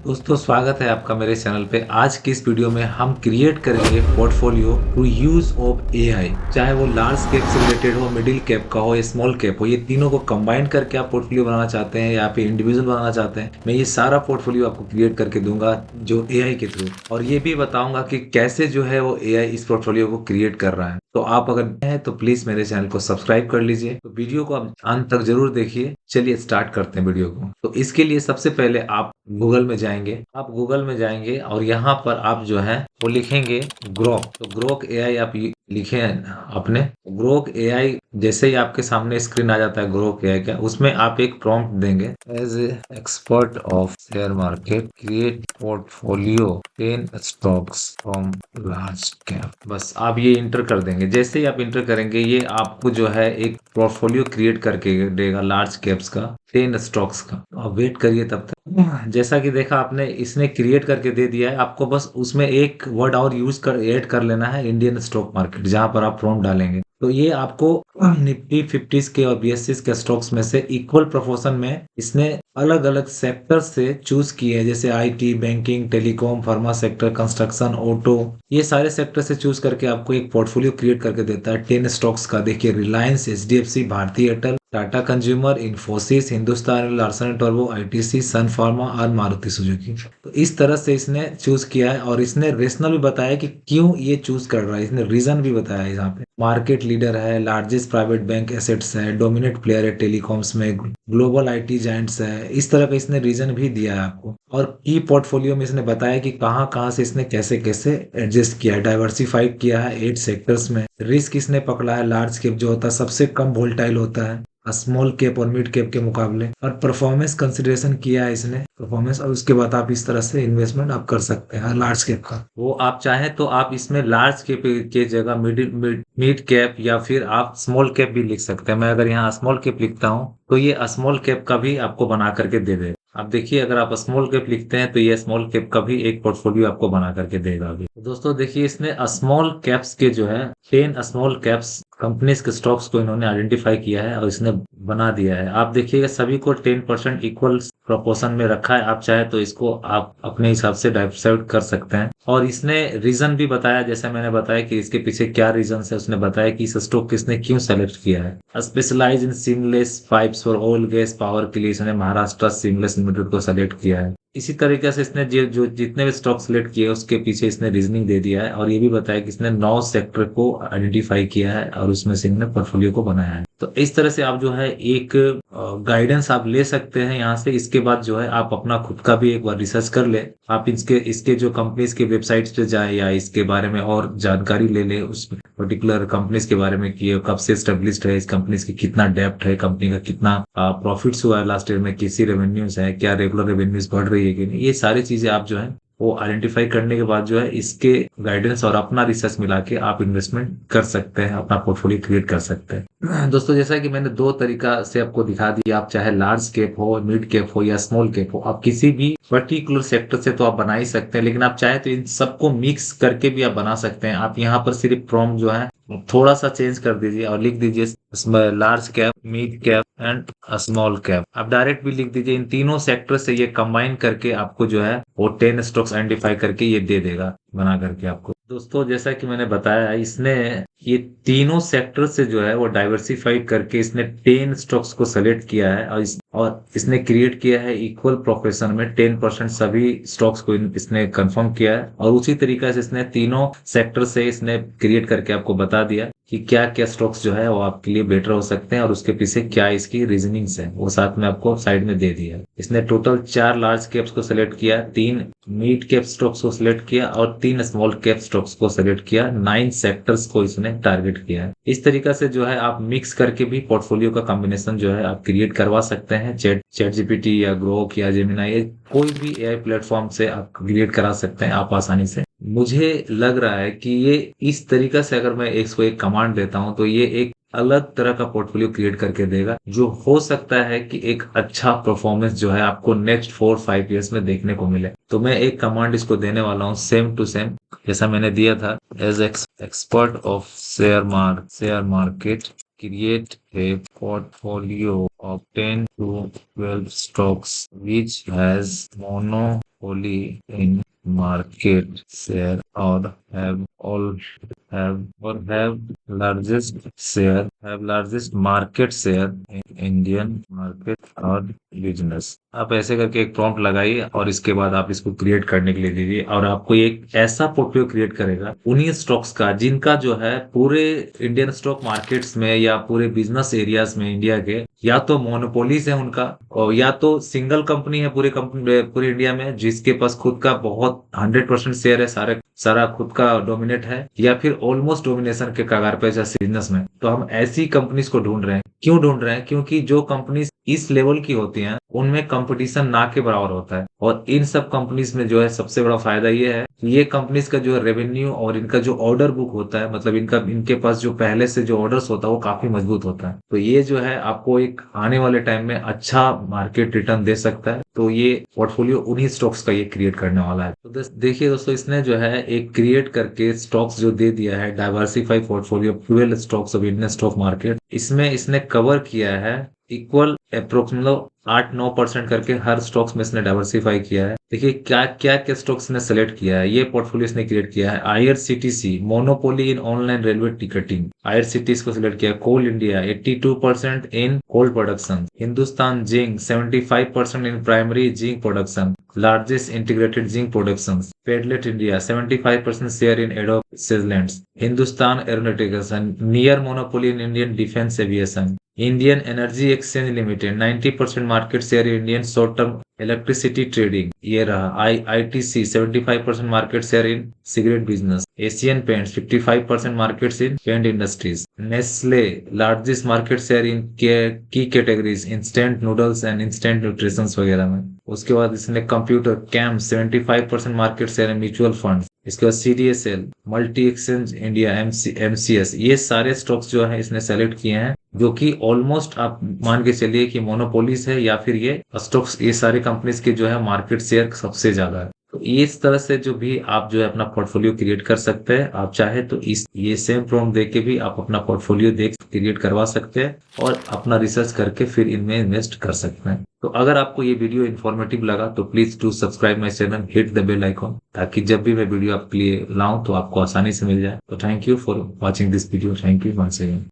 दोस्तों स्वागत है आपका मेरे चैनल पे। आज की इस वीडियो में हम क्रिएट करेंगे portfolio through use of AI. चाहे वो लार्ज कैप से रिलेटेड हो, मिडिल कैप का हो या स्मॉल कैप हो, ये तीनों को कंबाइन करके आप पोर्टफोलियो बनाना चाहते हैं या फिर इंडिविजुअल बनाना चाहते हैं, मैं ये सारा पोर्टफोलियो आपको क्रिएट करके दूंगा जो एआई के थ्रू, और ये भी बताऊंगा कि कैसे जो है वो एआई इस पोर्टफोलियो को क्रिएट कर रहा है। तो आप अगर नए हैं तो प्लीज मेरे चैनल को सब्सक्राइब कर लीजिए। तो वीडियो को आप अंत तक जरूर देखिए। चलिए स्टार्ट करते हैं वीडियो को। तो इसके लिए सबसे पहले आप गूगल में जाएंगे और यहाँ पर आप जो है वो लिखेंगे ग्रोक। तो ग्रोक एआई आप लिखे अपने ग्रोक एआई। जैसे ही आपके सामने स्क्रीन आ जाता है ग्रोक एआई का, उसमें आप एक प्रॉम्प्ट देंगे, as a expert of share market create portfolio 10 stocks from large cap. बस आप ये इंटर कर देंगे। जैसे ही आप इंटर करेंगे ये आपको जो है एक पोर्टफोलियो क्रिएट करके देगा लार्ज कैप्स का 10 स्टॉक्स का। आप वेट करिए तब तक। जैसा कि देखा आपने, इसने क्रिएट करके दे दिया है। आपको बस उसमें एक वर्ड और ऐड कर लेना है, इंडियन स्टॉक मार्केट, जहां पर आप प्रॉम्प्ट डालेंगे। तो ये आपको निफ्टी 50 के और बीएससी के स्टॉक्स में से इक्वल प्रोपोर्शन में इसने अलग अलग सेक्टर से चूज किए हैं, जैसे IT, banking, telecom, pharma sector, construction, auto, ये सारे सेक्टर से चूज करके आपको एक पोर्टफोलियो क्रिएट करके देता है 10 स्टॉक्स का। देखिए, रिलायंस, एचडीएफसी, भारतीय एयरटेल, टाटा कंज्यूमर, इन्फोसिस, हिंदुस्तान लार्सन एंड टर्बो, आईटीसी, सन फार्मा और मारुति सुजुकी। तो इस तरह से इसने चूज किया है और इसने रीजनल भी बताया कि क्यों ये चूज कर रहा है। इसने रीजन भी बताया है। यहाँ पे मार्केट लीडर है, लार्जेस्ट प्राइवेट बैंक एसेट्स है, डोमिनेट प्लेयर है टेलीकॉम्स में, ग्लोबल आईटी जायंट्स है। इस तरह का इसने रीजन भी दिया है आपको। और की पोर्टफोलियो में इसने बताया कि कहाँ कहाँ से इसने कैसे कैसे एडजस्ट किया है, डाइवर्सिफाइड किया है 8 सेक्टर्स में। रिस्क इसने पकड़ा है लार्ज कैप जो होता है सबसे कम वोलेटाइल होता है स्मॉल कैप और मिड कैप के मुकाबले, और परफॉर्मेंस कंसिडरेशन किया है इसने परफॉर्मेंस। और उसके बाद आप इस तरह से इन्वेस्टमेंट आप कर सकते हैं लार्ज कैप का। वो आप चाहें तो आप इसमें लार्ज कैप के जगह मिड कैप या फिर आप स्मॉल कैप भी लिख सकते हैं। मैं अगर यहाँ स्मॉल कैप लिखता हूँ तो ये स्मॉल कैप का भी आपको बना करके दे देगा। आप देखिए, अगर आप स्मॉल कैप लिखते हैं तो ये स्मॉल कैप का भी एक पोर्टफोलियो आपको बना करके देगा अभी। दोस्तों देखिए, इसने स्मॉल कैप्स के जो है 10 स्मॉल कैप्स कंपनीज के स्टॉक्स को इन्होंने आइडेंटिफाई किया है और इसने बना दिया है। आप देखिएगा सभी को 10% इक्वल प्रोपोर्शन में रखा है। आप चाहे तो इसको आप अपने हिसाब से डाइवर्सिफाइड कर सकते हैं। और इसने रीजन भी बताया, जैसे मैंने बताया कि इसके पीछे क्या रीजन है। उसने बताया कि इस स्टॉक किसने क्यों सेलेक्ट किया है। Specialise in seamless pipes for oil gas power के लिए इसने महाराष्ट्र सीमलेस लिमिटेड को सेलेक्ट किया है। इसी तरीके से इसने जो जितने भी स्टॉक सिलेक्ट किए उसके पीछे इसने रीजनिंग दे दिया है। और ये भी बताया कि इसने 9 सेक्टर को आइडेंटिफाई किया है और उसमें से इन्होंने पोर्टफोलियो को बनाया है। तो इस तरह से आप जो है एक गाइडेंस आप ले सकते हैं यहाँ से। इसके बाद जो है आप अपना खुद का भी एक बार रिसर्च कर ले। आप इसके जो कंपनीज के वेबसाइट्स पे जाए या इसके बारे में और जानकारी ले ले, उस पर्टिकुलर कंपनीज के बारे में कि कब से स्टेब्लिश्ड है, इस कंपनीज की कितना डेप्थ है, कंपनी का कितना प्रॉफिट्स हुआ है लास्ट ईयर में, किसी रेवेन्यूज है, क्या रेगुलर रेवेन्यूज बढ़ रही है कि नहीं, ये सारी चीजें आप जो है वो आइडेंटिफाई करने के बाद जो है इसके गाइडेंस और अपना रिसर्च मिला के आप इन्वेस्टमेंट कर सकते हैं, अपना पोर्टफोलियो क्रिएट कर सकते हैं। दोस्तों जैसा कि मैंने 2 तरीका से आपको दिखा दिया, आप चाहे लार्ज कैप हो, मिड कैप हो या स्मॉल कैप हो, आप किसी भी पर्टिकुलर सेक्टर से तो आप बना ही सकते हैं। लेकिन आप चाहे तो इन सबको मिक्स करके भी आप बना सकते हैं। आप यहाँ पर सिर्फ प्रॉम्प्ट जो है थोड़ा सा चेंज कर दीजिए और लिख दीजिए large cap, mid cap and small cap. आप डायरेक्ट भी लिख दीजिए। इन तीनों सेक्टर से ये कंबाइन करके आपको जो है वो 10 स्टॉक्स आइडेंटिफाई करके ये दे देगा बना करके आपको। दोस्तों जैसा कि मैंने बताया, इसने ये तीनों सेक्टर से जो है वो डाइवर्सिफाइड करके इसने 10 स्टॉक्स को सेलेक्ट किया है और इसने क्रिएट किया है इक्वल प्रोपोर्शन में 10% सभी स्टॉक्स को इसने कंफर्म किया है। और उसी तरीके से इसने तीनों सेक्टर से इसने क्रिएट करके आपको बता दिया कि क्या क्या स्टॉक्स जो है वो आपके लिए बेटर हो सकते हैं और उसके पीछे क्या इसकी रीजनिंग्स है, वो साथ में आपको साइड में दे दिया। इसने टोटल 4 लार्ज कैप्स को सिलेक्ट किया, 3 मिड कैप स्टॉक्स को सिलेक्ट किया और 3 स्मॉल कैप स्टॉक्स को सिलेक्ट किया। 9 सेक्टर्स को इसने टारगेट किया है। इस तरीके से जो है आप मिक्स करके भी पोर्टफोलियो का कॉम्बिनेशन जो है आप क्रिएट करवा सकते हैं। चैट जीपीटी या ग्रोक या जेमिनाई, कोई भी एआई प्लेटफॉर्म से आप क्रिएट करा सकते हैं आप आसानी से। मुझे लग रहा है कि ये इस तरीका से अगर मैं इसको एक कमांड देता हूं तो ये एक अलग तरह का पोर्टफोलियो क्रिएट करके देगा, जो हो सकता है कि एक अच्छा परफॉर्मेंस जो है आपको नेक्स्ट 4-5 ईयर्स में देखने को मिले। तो मैं एक कमांड इसको देने वाला हूँ सेम टू सेम जैसा मैंने दिया था, as expert of share market create a portfolio of 10 to 12 stocks which has monopoly in market share or have have largest market share in Indian market और बिजनेस। आप ऐसे करके एक प्रॉम्प्ट लगाइए और इसके बाद आप इसको क्रिएट करने के लिए दीजिए और आपको एक ऐसा पोर्टफोलियो क्रिएट करेगा उन्हीं स्टॉक्स का जिनका जो है पूरे इंडियन स्टॉक मार्केट्स में या पूरे बिजनेस एरियाज में इंडिया के या तो मोनोपोलीज है उनका और या तो सिंगल कंपनी है पूरे इंडिया में जिसके पास खुद का बहुत 100% शेयर है, सारा खुद का डोमिनेट है या फिर ऑलमोस्ट डोमिनेशन के कगार पे जैसे बिजनेस में। तो हम ऐसी कंपनीज को ढूंढ रहे हैं। क्यों ढूंढ रहे हैं? क्योंकि जो कंपनीज इस लेवल की होती हैं उनमें कंपटीशन ना के बराबर होता है और इन सब कंपनीज में जो है सबसे बड़ा फायदा ये है कि ये कंपनीज का जो है रेवेन्यू और इनका जो ऑर्डर बुक होता है, मतलब इनके पास जो पहले से जो ऑर्डर्स होता है वो काफी मजबूत होता है। तो ये जो है आपको एक आने वाले टाइम में अच्छा मार्केट रिटर्न दे सकता है। तो ये पोर्टफोलियो उन्हीं स्टॉक्स का ये क्रिएट करने वाला है। तो देखिए दोस्तों, इसने जो है एक क्रिएट करके स्टॉक्स जो दे दिया है, diversify portfolio 12 stocks of Indian stock market, इसमें इसने कवर किया है इक्वल अप्रोक्सीमेटली 8-9% करके हर स्टॉक्स में इसने डाइवर्सिफाई किया है। देखिए क्या क्या क्या स्टॉक्स ने सेलेक्ट किया है, ये पोर्टफोलियो इसने क्रिएट किया है। IRCTC monopoly in online railway ticketing, IRCTC को सिलेक्ट किया। Coal India 82% in coal production. Hindustan Zinc 75% in primary zinc production, largest integrated zinc productions. Pedlet India 75% share in Adobe Sizzlants. Hindustan Aeronautics and near monopoly in Indian defense aviation. Indian Energy Exchange Limited 90% market share in Indian short-term electricity trading. ये रहा IITC 75% market share in cigarette business. Asian Paints 55% market share in paint industries. Nestle largest market share in key categories instant noodles and instant nutrition वगैरह में। उसके बाद इसने computer cam 75% market share है mutual fund. इसके बाद CDSL multi exchange India MCS, ये सारे स्टॉक्स जो है इसने सेलेक्ट किए हैं जो कि ऑलमोस्ट आप मान के चलिए कि मोनोपोलीज है या फिर ये स्टॉक्स, ये सारी कंपनीज के जो है मार्केट शेयर सबसे ज्यादा है। तो इस तरह से जो भी आप जो है अपना पोर्टफोलियो क्रिएट कर सकते हैं। आप चाहे तो ये सेम प्रॉम्प्ट देके भी आप अपना पोर्टफोलियो क्रिएट करवा सकते हैं और अपना रिसर्च करके फिर इनमें इन्वेस्ट कर सकते हैं। तो अगर आपको ये वीडियो इन्फॉर्मेटिव लगा तो please do subscribe my channel, hit the bell icon, ताकि जब भी मैं वीडियो आपके लिए लाऊं तो आपको आसानी से मिल जाए। तो thank you for watching this video. Thank you once again.